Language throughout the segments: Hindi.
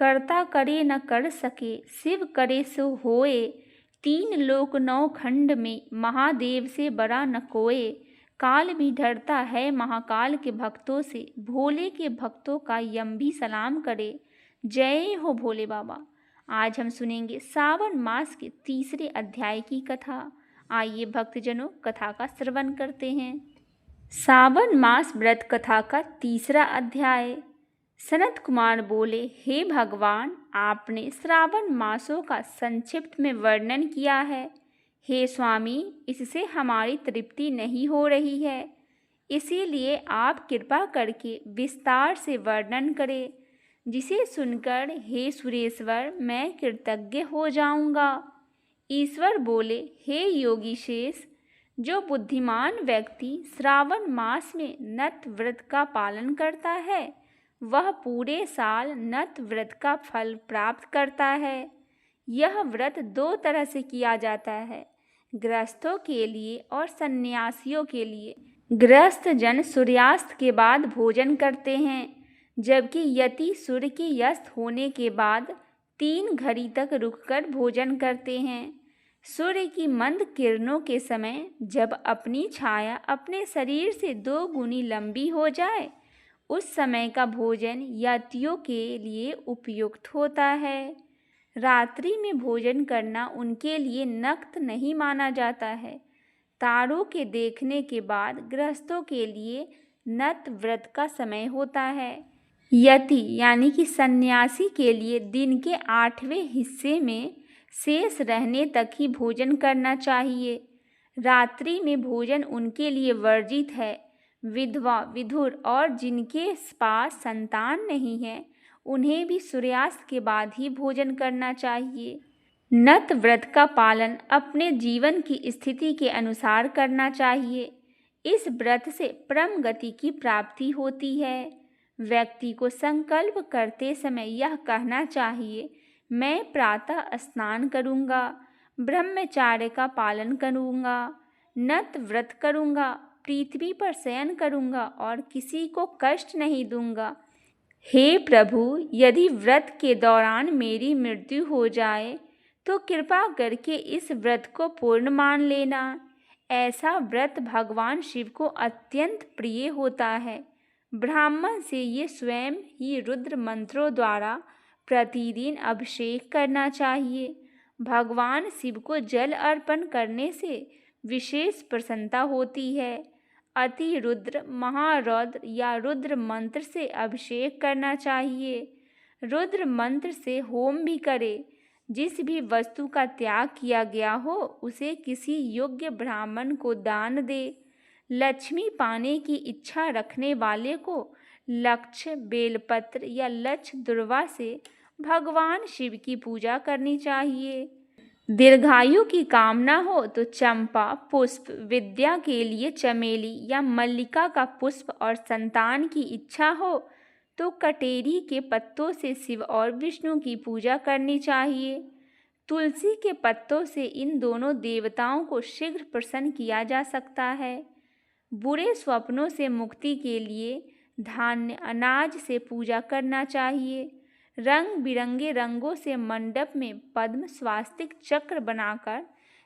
कर्ता करे न कर सके, शिव करे सो होए। 3 लोक 9 खंड में, महादेव से बड़ा न कोए। काल भी डरता है महाकाल के भक्तों से, भोले के भक्तों का यम भी सलाम करे। जय हो भोले बाबा। आज हम सुनेंगे सावन मास के तीसरे अध्याय की कथा। आइए भक्तजनों, कथा का श्रवण करते हैं। सावन मास व्रत कथा का तीसरा अध्याय। सनत कुमार बोले, हे भगवान, आपने श्रावण मासों का संक्षिप्त में वर्णन किया है। हे स्वामी, इससे हमारी तृप्ति नहीं हो रही है, इसीलिए आप कृपा करके विस्तार से वर्णन करें, जिसे सुनकर हे सुरेश्वर मैं कृतज्ञ हो जाऊंगा। ईश्वर बोले, हे योगी शेष, जो बुद्धिमान व्यक्ति श्रावण मास में नत व्रत का पालन करता है, वह पूरे साल नत व्रत का फल प्राप्त करता है। यह व्रत 2 तरह से किया जाता है, गृहस्थों के लिए और सन्यासियों के लिए। गृहस्थ जन सूर्यास्त के बाद भोजन करते हैं, जबकि यति सूर्य के अस्त होने के बाद 3 घड़ी तक रुककर भोजन करते हैं। सूर्य की मंद किरणों के समय जब अपनी छाया अपने शरीर से 2 गुनी लंबी हो जाए, उस समय का भोजन यतियों के लिए उपयुक्त होता है। रात्रि में भोजन करना उनके लिए नक्त नहीं माना जाता है। तारों के देखने के बाद गृहस्थों के लिए नत व्रत का समय होता है। यति यानी कि सन्यासी के लिए दिन के 8वें हिस्से में शेष रहने तक ही भोजन करना चाहिए। रात्रि में भोजन उनके लिए वर्जित है। विधवा, विधुर और जिनके पास संतान नहीं है, उन्हें भी सूर्यास्त के बाद ही भोजन करना चाहिए। नत व्रत का पालन अपने जीवन की स्थिति के अनुसार करना चाहिए। इस व्रत से परम गति की प्राप्ति होती है। व्यक्ति को संकल्प करते समय यह कहना चाहिए, मैं प्रातः स्नान करूँगा, ब्रह्मचार्य का पालन करूँगा, नत व्रत करूँगा, पृथ्वी पर शयन करूँगा और किसी को कष्ट नहीं दूंगा। हे प्रभु, यदि व्रत के दौरान मेरी मृत्यु हो जाए तो कृपा करके इस व्रत को पूर्ण मान लेना। ऐसा व्रत भगवान शिव को अत्यंत प्रिय होता है। ब्राह्मण से ये स्वयं ही रुद्र मंत्रों द्वारा प्रतिदिन अभिषेक करना चाहिए। भगवान शिव को जल अर्पण करने से विशेष प्रसन्नता होती है। अति रुद्र, महारौद्र या रुद्र मंत्र से अभिषेक करना चाहिए। रुद्र मंत्र से होम भी करे। जिस भी वस्तु का त्याग किया गया हो, उसे किसी योग्य ब्राह्मण को दान दे। लक्ष्मी पाने की इच्छा रखने वाले को लक्ष्य, बेलपत्र या लक्ष्य दुर्वा से भगवान शिव की पूजा करनी चाहिए। दीर्घायु की कामना हो तो चंपा पुष्प, विद्या के लिए चमेली या मल्लिका का पुष्प और संतान की इच्छा हो तो कटेरी के पत्तों से शिव और विष्णु की पूजा करनी चाहिए। तुलसी के पत्तों से इन दोनों देवताओं को शीघ्र प्रसन्न किया जा सकता है। बुरे स्वप्नों से मुक्ति के लिए धान्य, अनाज से पूजा करना चाहिए। रंग बिरंगे रंगों से मंडप में पद्म, स्वास्तिक चक्र बनाकर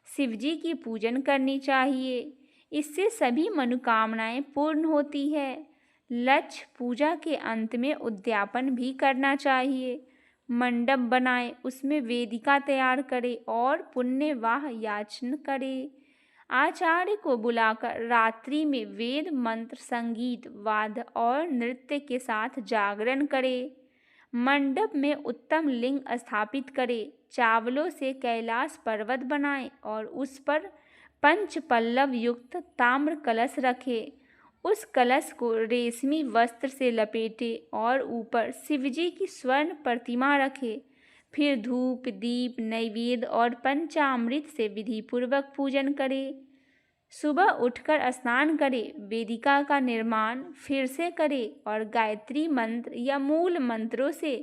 शिवजी की पूजन करनी चाहिए। इससे सभी मनोकामनाएं पूर्ण होती है। लक्ष्य पूजा के अंत में उद्यापन भी करना चाहिए। मंडप बनाए, उसमें वेदिका तैयार करे और पुण्यवाह याचन करे। आचार्य को बुलाकर रात्रि में वेद मंत्र, संगीत, वाद्य और नृत्य के साथ जागरण करे। मंडप में उत्तम लिंग स्थापित करे। चावलों से कैलाश पर्वत बनाए और उस पर 5 पल्लव युक्त ताम्र कलश रखे। उस कलश को रेशमी वस्त्र से लपेटे और ऊपर शिवजी की स्वर्ण प्रतिमा रखे। फिर धूप, दीप, नैवेद्य और पंचामृत से विधिपूर्वक पूजन करे। सुबह उठकर स्नान करे, वेदिका का निर्माण फिर से करे और गायत्री मंत्र या मूल मंत्रों से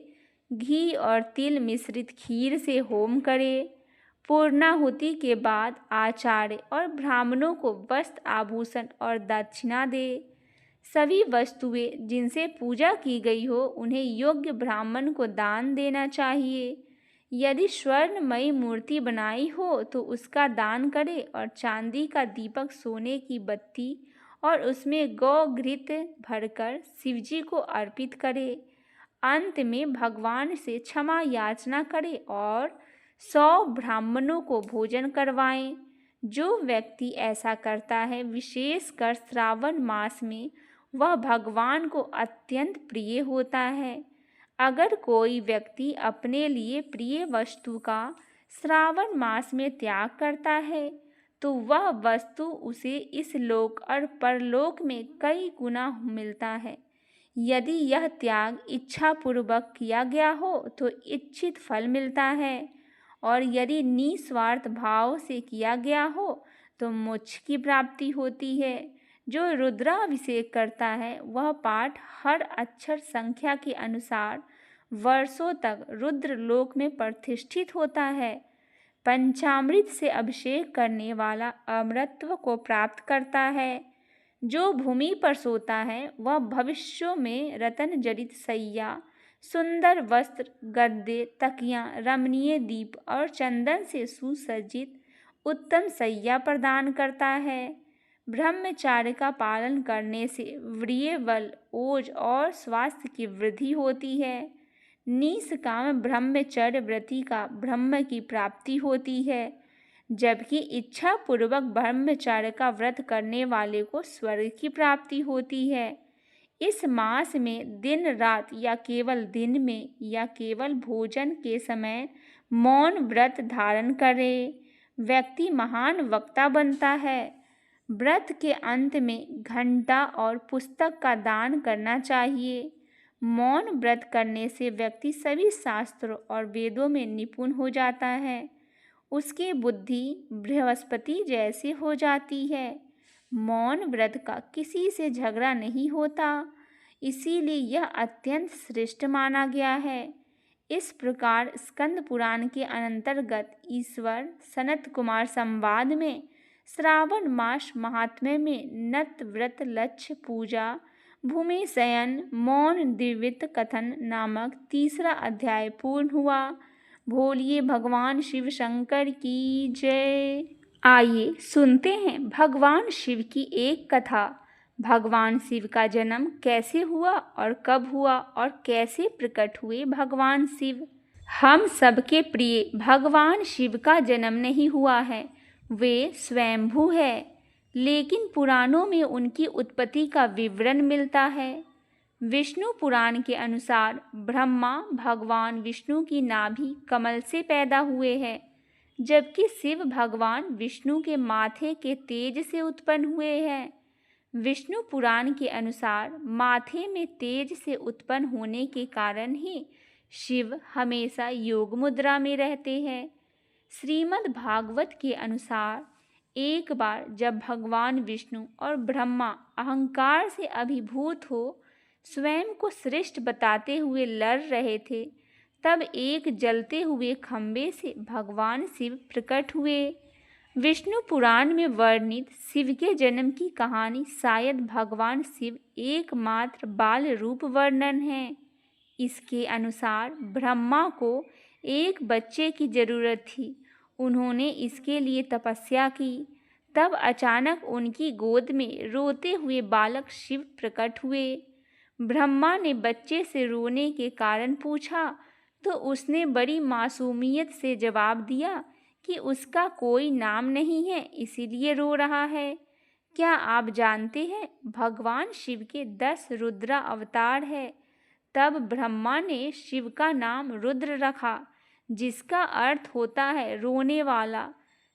घी और तिल मिश्रित खीर से होम करे। पूर्णाहुति के बाद आचार्य और ब्राह्मणों को वस्त्र, आभूषण और दक्षिणा दे। सभी वस्तुएं जिनसे पूजा की गई हो उन्हें योग्य ब्राह्मण को दान देना चाहिए। यदि स्वर्णमयी मूर्ति बनाई हो तो उसका दान करे और चांदी का दीपक, सोने की बत्ती और उसमें गौ घृत भरकर शिवजी को अर्पित करे। अंत में भगवान से क्षमा याचना करे और 100 ब्राह्मणों को भोजन करवाएं। जो व्यक्ति ऐसा करता है, विशेषकर श्रावण मास में, वह भगवान को अत्यंत प्रिय होता है। अगर कोई व्यक्ति अपने लिए प्रिय वस्तु का श्रावण मास में त्याग करता है तो वह वस्तु उसे इस लोक और परलोक में कई गुना मिलता है। यदि यह त्याग इच्छापूर्वक किया गया हो तो इच्छित फल मिलता है, और यदि निस्वार्थ भाव से किया गया हो तो मोक्ष की प्राप्ति होती है। जो रुद्राभिषेक करता है वह पाठ हर अक्षर संख्या के अनुसार वर्षों तक रुद्र लोक में प्रतिष्ठित होता है। पंचामृत से अभिषेक करने वाला अमरत्व को प्राप्त करता है। जो भूमि पर सोता है वह भविष्यों में रतन जड़ित सैया, सुंदर वस्त्र, गद्दे, तकियां, रमणीय दीप और चंदन से सुसज्जित उत्तम सैया प्रदान करता है। ब्रह्मचार्य का पालन करने से वीर्य बल, ओज और स्वास्थ्य की वृद्धि होती है। निष्काम ब्रह्मचर्य व्रती का ब्रह्म की प्राप्ति होती है, जबकि इच्छा पूर्वक ब्रह्मचर्य का व्रत करने वाले को स्वर्ग की प्राप्ति होती है। इस मास में दिन रात या केवल दिन में या केवल भोजन के समय मौन व्रत धारण करे। व्यक्ति महान वक्ता बनता है। व्रत के अंत में घंटा और पुस्तक का दान करना चाहिए। मौन व्रत करने से व्यक्ति सभी शास्त्रों और वेदों में निपुण हो जाता है। उसकी बुद्धि बृहस्पति जैसी हो जाती है। मौन व्रत का किसी से झगड़ा नहीं होता, इसीलिए यह अत्यंत श्रेष्ठ माना गया है। इस प्रकार स्कंद पुराण के अंतर्गत ईश्वर सनत कुमार संवाद में श्रावण मास महात्म्य में नत व्रत लक्ष्य पूजा भूमि शयन मौन दिव्यत कथन नामक 3रा अध्याय पूर्ण हुआ। बोलिए भगवान शिव शंकर की जय। आइए सुनते हैं भगवान शिव की एक कथा। भगवान शिव का जन्म कैसे हुआ और कब हुआ और कैसे प्रकट हुए भगवान शिव। हम सबके प्रिय भगवान शिव का जन्म नहीं हुआ है, वे स्वयंभू है, लेकिन पुराणों में उनकी उत्पत्ति का विवरण मिलता है। विष्णु पुराण के अनुसार ब्रह्मा भगवान विष्णु की नाभि कमल से पैदा हुए हैं, जबकि शिव भगवान विष्णु के माथे के तेज से उत्पन्न हुए हैं। विष्णु पुराण के अनुसार माथे में तेज से उत्पन्न होने के कारण ही शिव हमेशा योग मुद्रा में रहते हैं। श्रीमद् भागवत के अनुसार एक बार जब भगवान विष्णु और ब्रह्मा अहंकार से अभिभूत हो स्वयं को श्रेष्ठ बताते हुए लड़ रहे थे, तब एक जलते हुए खंबे से भगवान शिव प्रकट हुए। विष्णु पुराण में वर्णित शिव के जन्म की कहानी शायद भगवान शिव एकमात्र बाल रूप वर्णन है। इसके अनुसार ब्रह्मा को एक बच्चे की जरूरत थी। उन्होंने इसके लिए तपस्या की। तब अचानक उनकी गोद में रोते हुए बालक शिव प्रकट हुए। ब्रह्मा ने बच्चे से रोने के कारण पूछा तो उसने बड़ी मासूमियत से जवाब दिया कि उसका कोई नाम नहीं है, इसीलिए रो रहा है। क्या आप जानते हैं भगवान शिव के 10 रुद्र अवतार है। तब ब्रह्मा ने शिव का नाम रुद्र रखा, जिसका अर्थ होता है रोने वाला।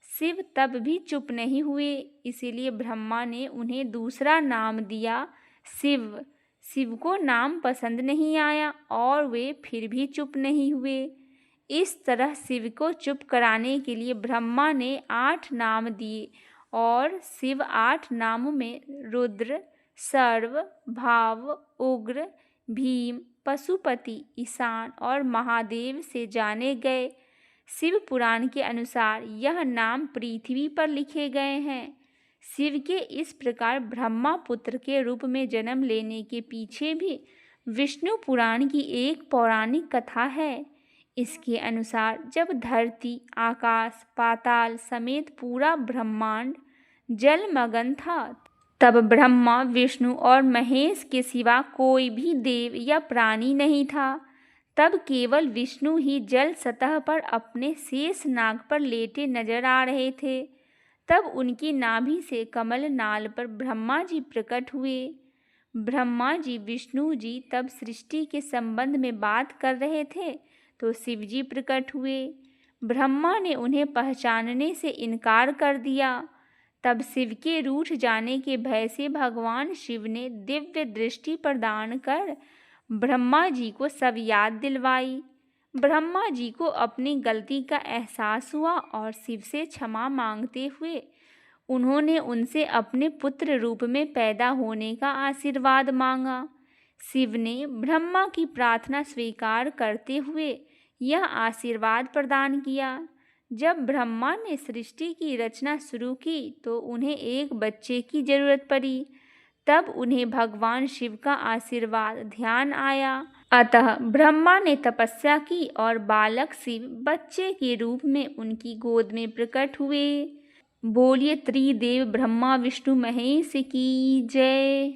शिव तब भी चुप नहीं हुए, इसीलिए ब्रह्मा ने उन्हें दूसरा नाम दिया शिव। शिव को नाम पसंद नहीं आया और वे फिर भी चुप नहीं हुए। इस तरह शिव को चुप कराने के लिए ब्रह्मा ने 8 नाम दिए और शिव 8 नामों में रुद्र, सर्व, भाव, उग्र, भीम, पशुपति, ईशान और महादेव से जाने गए। शिव पुराण के अनुसार यह नाम पृथ्वी पर लिखे गए हैं। शिव के इस प्रकार ब्रह्मा पुत्र के रूप में जन्म लेने के पीछे भी विष्णु पुराण की एक पौराणिक कथा है। इसके अनुसार जब धरती, आकाश, पाताल समेत पूरा ब्रह्मांड जलमग्न था, तब ब्रह्मा, विष्णु और महेश के सिवा कोई भी देव या प्राणी नहीं था। तब केवल विष्णु ही जल सतह पर अपने शेष नाग पर लेटे नजर आ रहे थे। तब उनकी नाभि से कमल नाल पर ब्रह्मा जी प्रकट हुए। ब्रह्मा जी विष्णु जी तब सृष्टि के संबंध में बात कर रहे थे तो शिव जी प्रकट हुए। ब्रह्मा ने उन्हें पहचानने से इनकार कर दिया। तब शिव के रूठ जाने के भय से भगवान शिव ने दिव्य दृष्टि प्रदान कर ब्रह्मा जी को सब याद दिलवाई। ब्रह्मा जी को अपनी गलती का एहसास हुआ और शिव से क्षमा मांगते हुए उन्होंने उनसे अपने पुत्र रूप में पैदा होने का आशीर्वाद मांगा। शिव ने ब्रह्मा की प्रार्थना स्वीकार करते हुए यह आशीर्वाद प्रदान किया। जब ब्रह्मा ने सृष्टि की रचना शुरू की तो उन्हें एक बच्चे की जरूरत पड़ी। तब उन्हें भगवान शिव का आशीर्वाद ध्यान आया। अतः ब्रह्मा ने तपस्या की और बालक शिव बच्चे के रूप में उनकी गोद में प्रकट हुए। बोलिए त्रिदेव ब्रह्मा विष्णु महेश की जय।